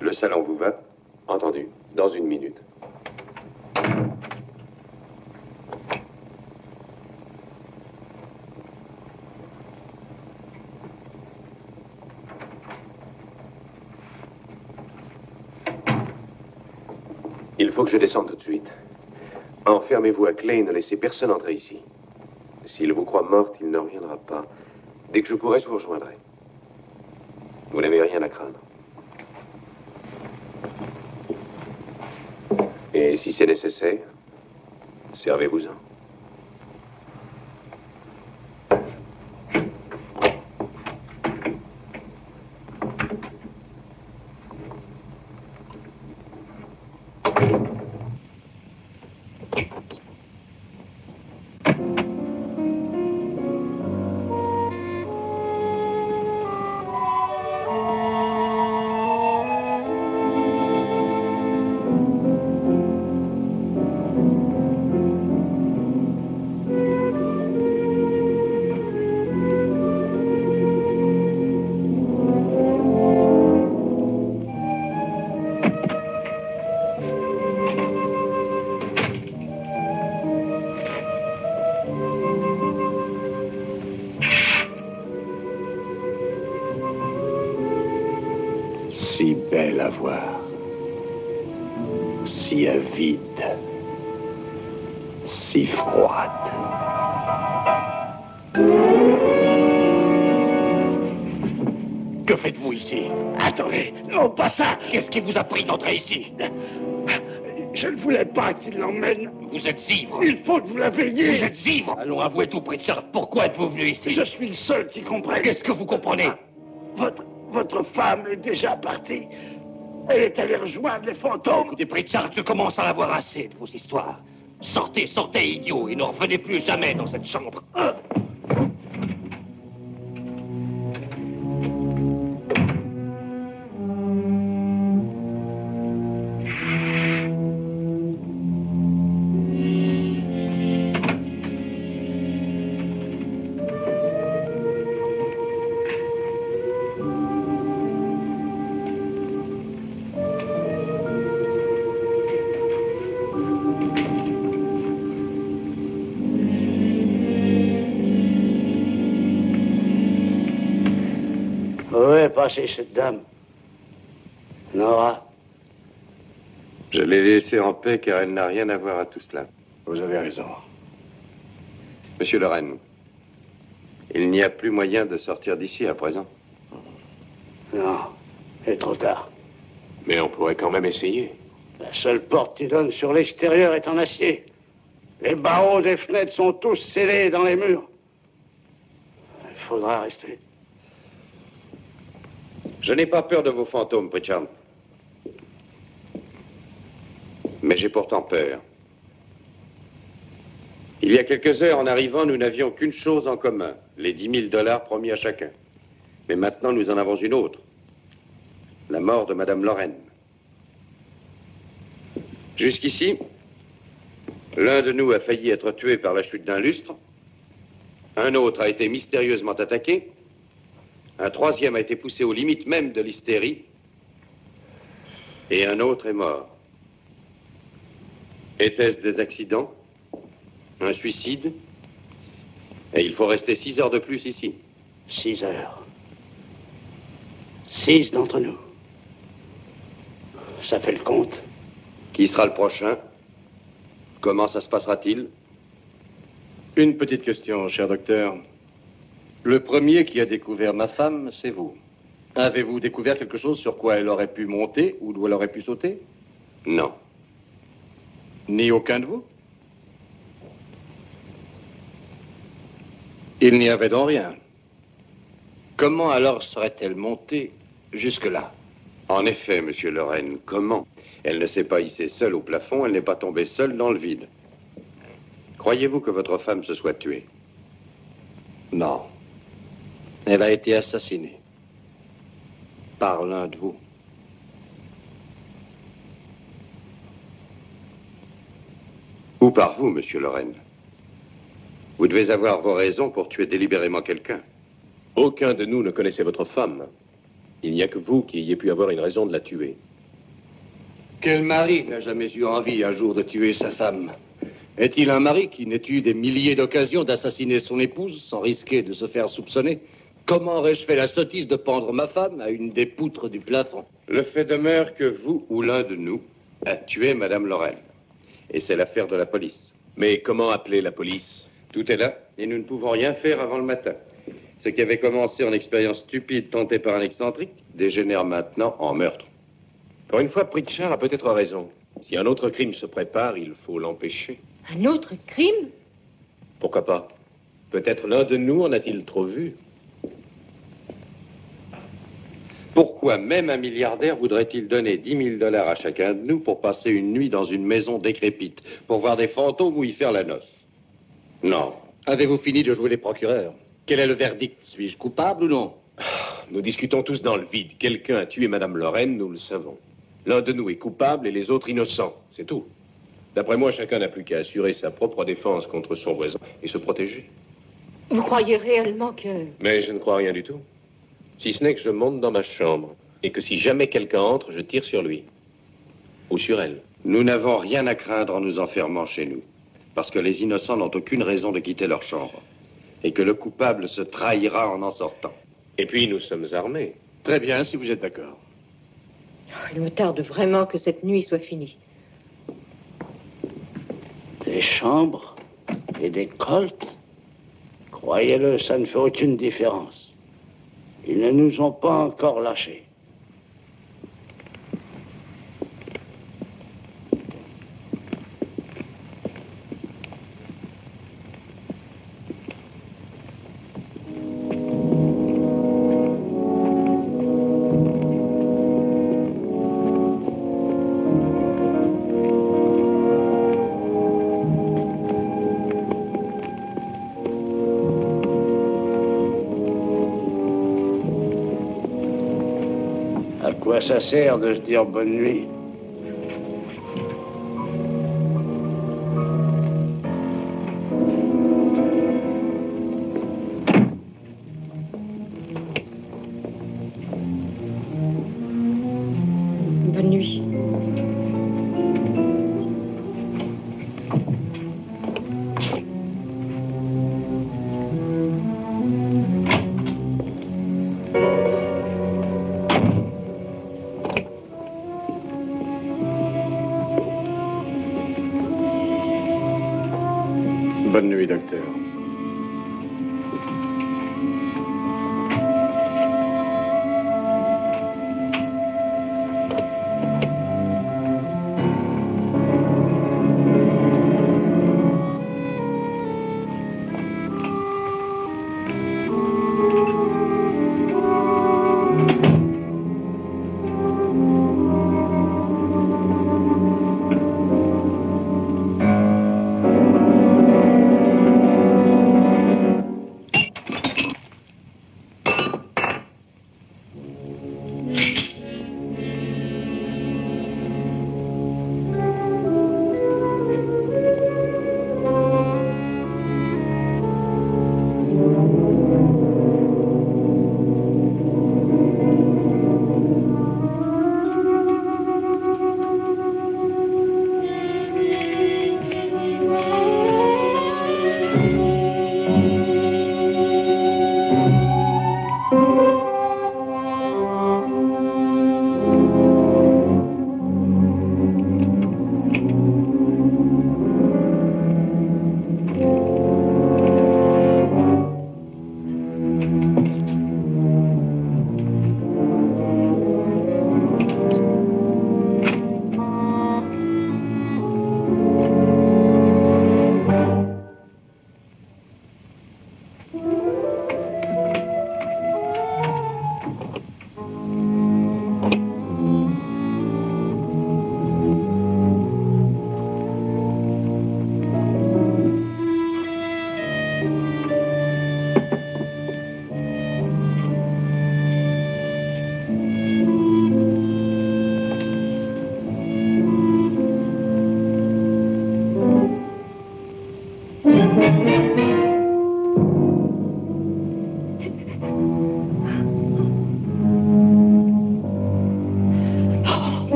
Le salon vous va? Entendu. Dans une minute. Il faut que je descende tout de suite. Enfermez-vous à clé et ne laissez personne entrer ici. S'il vous croit morte, il ne reviendra pas. Dès que je pourrai, je vous rejoindrai. Vous n'avez rien à craindre. Et si c'est nécessaire, servez-vous-en. Si belle à voir, si avide, si froide. Que faites-vous ici? Attendez, non, pas ça. Qu'est-ce qui vous a pris d'entrer ici? Je ne voulais pas qu'il l'emmène. Vous êtes ivre. Il faut que vous la payiez. Vous êtes ivre. Allons avouer tout, Pritchard. Pourquoi êtes-vous venu ici? Je suis le seul qui comprenne. Qu'est-ce que vous comprenez? Votre femme est déjà partie. Elle est allée rejoindre les fantômes. Écoutez, Pritchard, je commence à en avoir assez de vos histoires. Sortez, sortez, idiot, et ne revenez plus jamais dans cette chambre. Où est passée cette dame? Nora? Je l'ai laissée en paix car elle n'a rien à voir à tout cela. Vous avez raison. Monsieur Lorraine, il n'y a plus moyen de sortir d'ici à présent. Non, il est trop tard. Mais on pourrait quand même essayer. La seule porte qui donne sur l'extérieur est en acier. Les barreaux des fenêtres sont tous scellés dans les murs. Il faudra rester. Je n'ai pas peur de vos fantômes, Pritchard. Mais j'ai pourtant peur. Il y a quelques heures, en arrivant, nous n'avions qu'une chose en commun, les 10 000 $ promis à chacun. Mais maintenant, nous en avons une autre. La mort de Madame Lorraine. Jusqu'ici, l'un de nous a failli être tué par la chute d'un lustre. Un autre a été mystérieusement attaqué. Un troisième a été poussé aux limites même de l'hystérie. Et un autre est mort. Était-ce des accidents? Un suicide? Et il faut rester 6 heures de plus ici. 6 heures. 6 d'entre nous. Ça fait le compte. Qui sera le prochain? Comment ça se passera-t-il? Une petite question, cher docteur. Le premier qui a découvert ma femme, c'est vous. Avez-vous découvert quelque chose sur quoi elle aurait pu monter ou d'où elle aurait pu sauter? Non. Ni aucun de vous? Il n'y avait donc rien. Comment alors serait-elle montée jusque-là? En effet, monsieur Lorraine, comment? Elle ne s'est pas hissée seule au plafond, elle n'est pas tombée seule dans le vide. Croyez-vous que votre femme se soit tuée? Non. Elle a été assassinée. Par l'un de vous. Ou par vous, monsieur Lorraine? Vous devez avoir vos raisons pour tuer délibérément quelqu'un. Aucun de nous ne connaissait votre femme. Il n'y a que vous qui ayez pu avoir une raison de la tuer. Quel mari n'a jamais eu envie un jour de tuer sa femme? Est-il un mari qui n'ait eu des milliers d'occasions d'assassiner son épouse sans risquer de se faire soupçonner? Comment aurais-je fait la sottise de pendre ma femme à une des poutres du plafond? Le fait demeure que vous ou l'un de nous a tué Madame Lorraine. Et c'est l'affaire de la police. Mais comment appeler la police? Tout est là, et nous ne pouvons rien faire avant le matin. Ce qui avait commencé en expérience stupide tentée par un excentrique dégénère maintenant en meurtre. Pour une fois, Pritchard a peut-être raison. Si un autre crime se prépare, il faut l'empêcher. Un autre crime? Pourquoi pas? Peut-être l'un de nous en a-t-il trop vu. Pourquoi même un milliardaire voudrait-il donner 10 000 $ à chacun de nous pour passer une nuit dans une maison décrépite, pour voir des fantômes ou y faire la noce? Non. Avez-vous fini de jouer les procureurs? Quel est le verdict? Suis-je coupable ou non? Nous discutons tous dans le vide. Quelqu'un a tué Madame Lorraine, nous le savons. L'un de nous est coupable et les autres innocents. C'est tout. D'après moi, chacun n'a plus qu'à assurer sa propre défense contre son voisin et se protéger. Vous croyez réellement que... Mais je ne crois rien du tout. Si ce n'est que je monte dans ma chambre et que si jamais quelqu'un entre, je tire sur lui. Ou sur elle. Nous n'avons rien à craindre en nous enfermant chez nous. Parce que les innocents n'ont aucune raison de quitter leur chambre. Et que le coupable se trahira en sortant. Et puis, nous sommes armés. Très bien, si vous êtes d'accord. Il me tarde vraiment que cette nuit soit finie. Des chambres et des colts? Croyez-le, ça ne fait aucune différence. Ils ne nous ont pas encore lâchés. À quoi ça sert de se dire bonne nuit? Bonne nuit. Bonne nuit, docteur.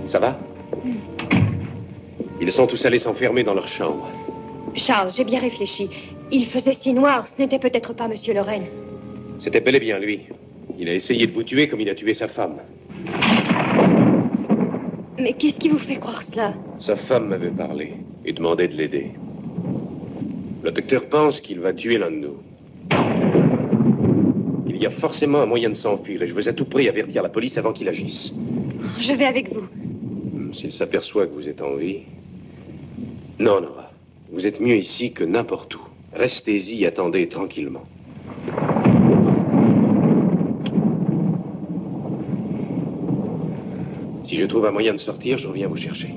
Ça va? Ils sont tous allés s'enfermer dans leur chambre. Charles, j'ai bien réfléchi. Il faisait si noir, ce n'était peut-être pas Monsieur Lorraine. C'était bel et bien lui. Il a essayé de vous tuer comme il a tué sa femme. Mais qu'est-ce qui vous fait croire cela? Sa femme m'avait parlé et demandait de l'aider. Le docteur pense qu'il va tuer l'un de nous. Il y a forcément un moyen de s'enfuir et je veux à tout prix avertir la police avant qu'il agisse. Je vais avec vous. S'il s'aperçoit que vous êtes en vie... Non, Nora. Vous êtes mieux ici que n'importe où. Restez-y et attendez tranquillement. Si je trouve un moyen de sortir, je reviens vous chercher.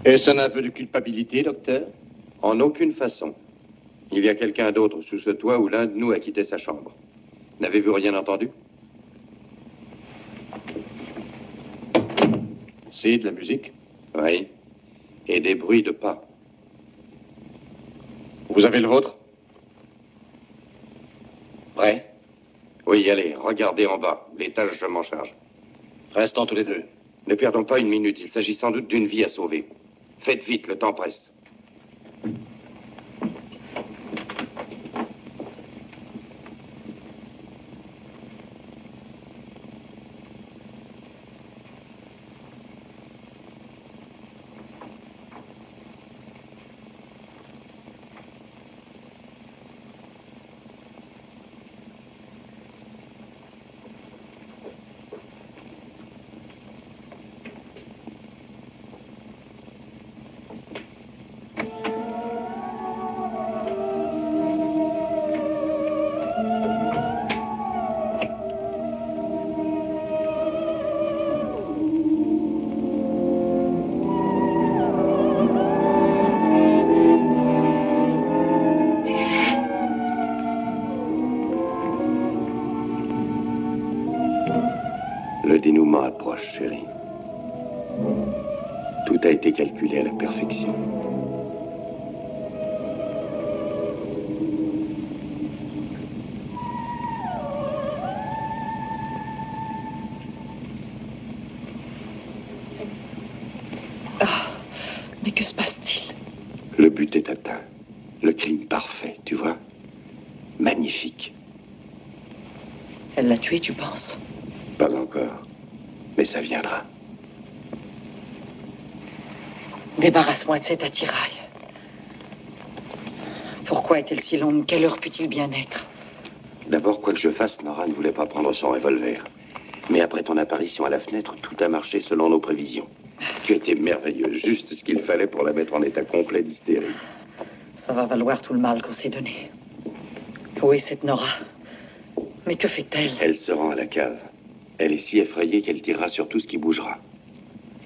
Et ça n'a un peu de culpabilité, docteur? En aucune façon. Il y a quelqu'un d'autre sous ce toit où l'un de nous a quitté sa chambre. N'avez-vous rien entendu? C'est de la musique? Oui. Et des bruits de pas. Vous avez le vôtre? Prêt? Oui, allez, regardez en bas. L'étage, je m'en charge. Restons tous les deux. Ne perdons pas une minute. Il s'agit sans doute d'une vie à sauver. Faites vite, le temps presse. Le dénouement approche, chérie. Tout a été calculé à la perfection. Mais que se passe-t-il? Le but est atteint. Le crime parfait, tu vois? Magnifique. Elle l'a tué, tu penses? Pas encore. Mais ça viendra. Débarrasse-moi de cet attirail. Pourquoi est-elle si longue? Quelle heure peut-il bien être? D'abord, quoi que je fasse, Nora ne voulait pas prendre son revolver. Mais après ton apparition à la fenêtre, tout a marché selon nos prévisions. Tu étais merveilleuse, juste ce qu'il fallait pour la mettre en état complet d'hystérie. Ça va valoir tout le mal qu'on s'est donné. Où est cette Nora? Mais que fait-elle? Elle se rend à la cave. Elle est si effrayée qu'elle tirera sur tout ce qui bougera.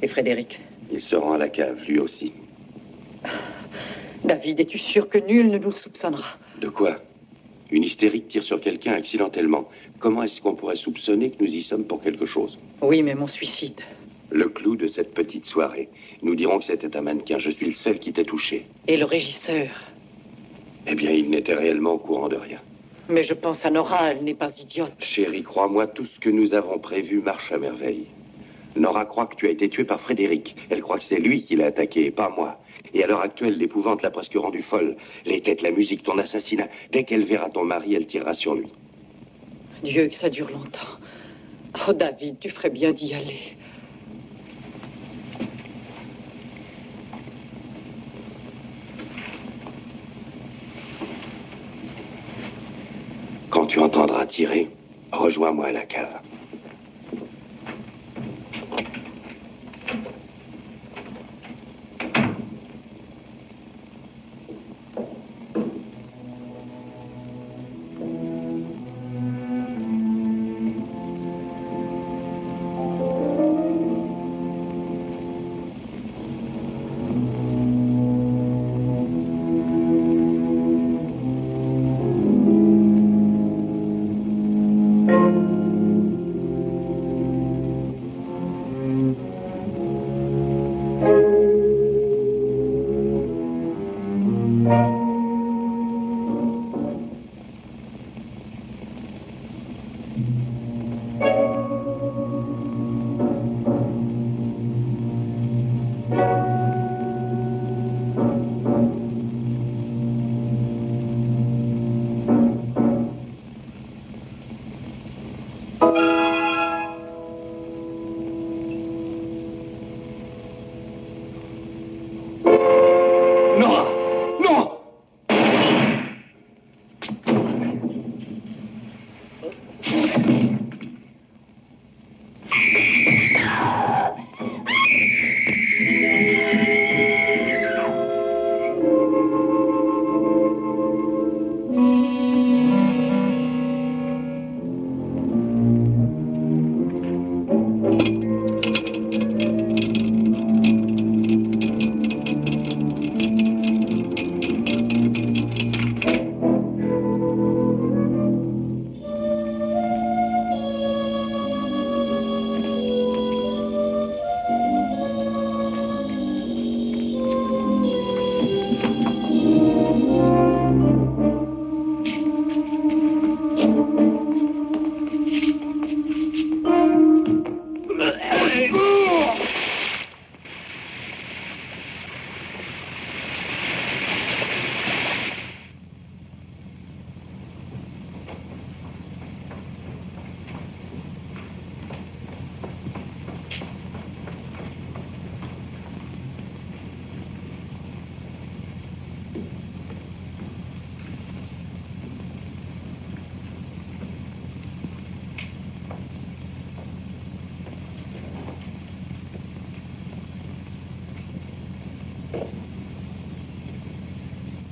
Et Frédéric? Il se rend à la cave, lui aussi. David, es-tu sûr que nul ne nous soupçonnera? De quoi? Une hystérique tire sur quelqu'un accidentellement. Comment est-ce qu'on pourrait soupçonner que nous y sommes pour quelque chose? Oui, mais mon suicide. Le clou de cette petite soirée. Nous dirons que c'était un mannequin. Je suis le seul qui t'ait touché. Et le régisseur? Eh bien, il n'était réellement au courant de rien. Mais je pense à Nora, elle n'est pas idiote. Chérie, crois-moi, tout ce que nous avons prévu marche à merveille. Nora croit que tu as été tué par Frédéric. Elle croit que c'est lui qui l'a attaqué, et pas moi. Et à l'heure actuelle, l'épouvante l'a presque rendue folle. Les têtes, la musique, ton assassinat. Dès qu'elle verra ton mari, elle tirera sur lui. Dieu, que ça dure longtemps. Oh, David, tu ferais bien d'y aller. Quand tu entendras tirer, rejoins-moi à la cave.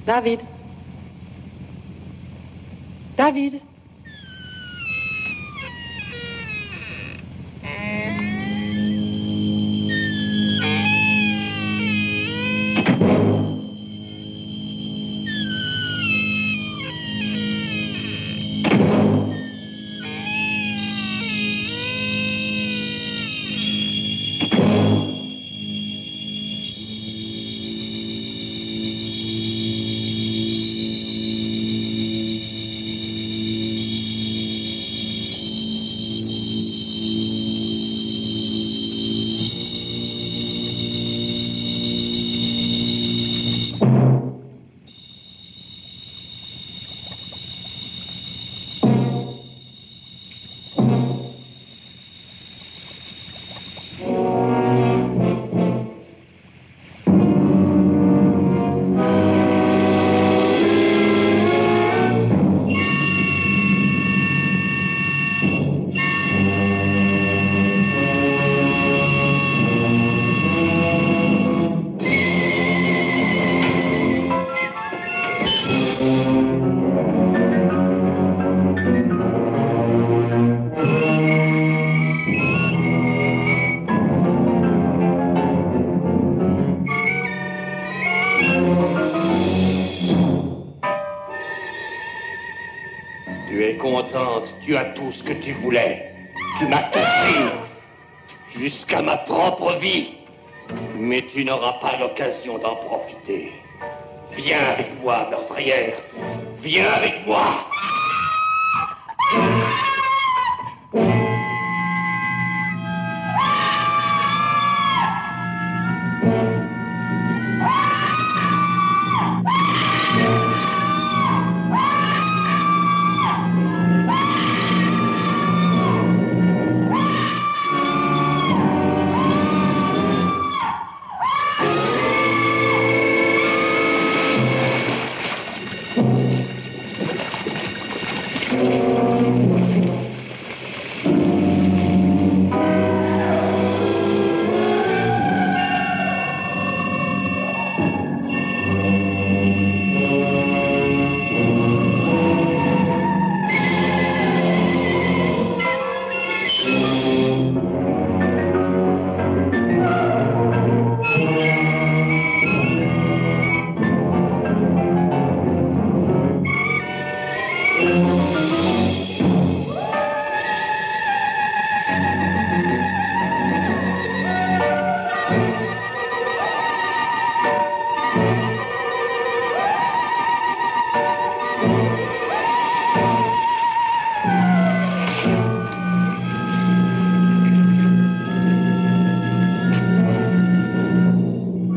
David. David. Tu es contente, tu as tout ce que tu voulais. Tu m'as tout pris, jusqu'à ma propre vie. Mais tu n'auras pas l'occasion d'en profiter. Viens avec moi, meurtrière. Viens avec moi.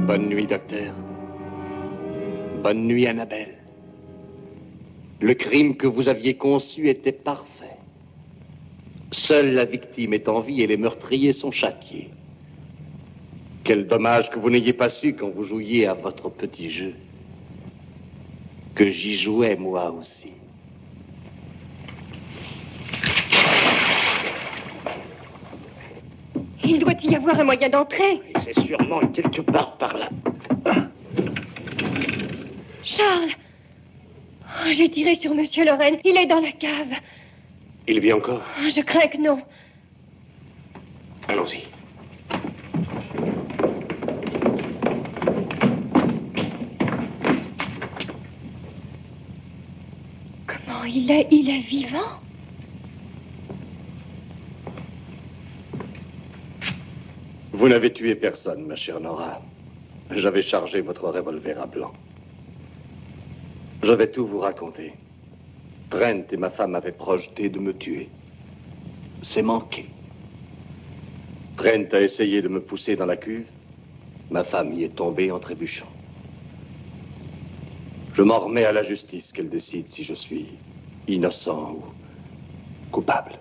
Bonne nuit, docteur. Bonne nuit, Annabelle. Le crime que vous aviez conçu était parfait. Seule la victime est en vie et les meurtriers sont châtiés. Quel dommage que vous n'ayez pas su quand vous jouiez à votre petit jeu que j'y jouais moi aussi. Il doit y avoir un moyen d'entrer. C'est sûrement quelque part par là. Charles! Oh, j'ai tiré sur Monsieur Lorraine. Il est dans la cave. Il vit encore? Oh, je crains que non. Allons-y. Comment il est vivant? Vous n'avez tué personne, ma chère Nora. J'avais chargé votre revolver à blanc. Je vais tout vous raconter. Trent et ma femme avaient projeté de me tuer. C'est manqué. Trent a essayé de me pousser dans la cuve. Ma femme y est tombée en trébuchant. Je m'en remets à la justice qu'elle décide si je suis innocent ou coupable.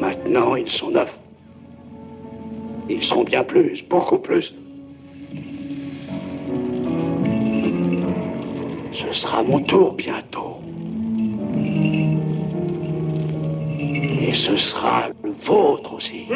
Maintenant, ils sont 9. Ils Ils sont bien plus, beaucoup plus. Ce sera mon tour bientôt. Et ce sera le vôtre aussi.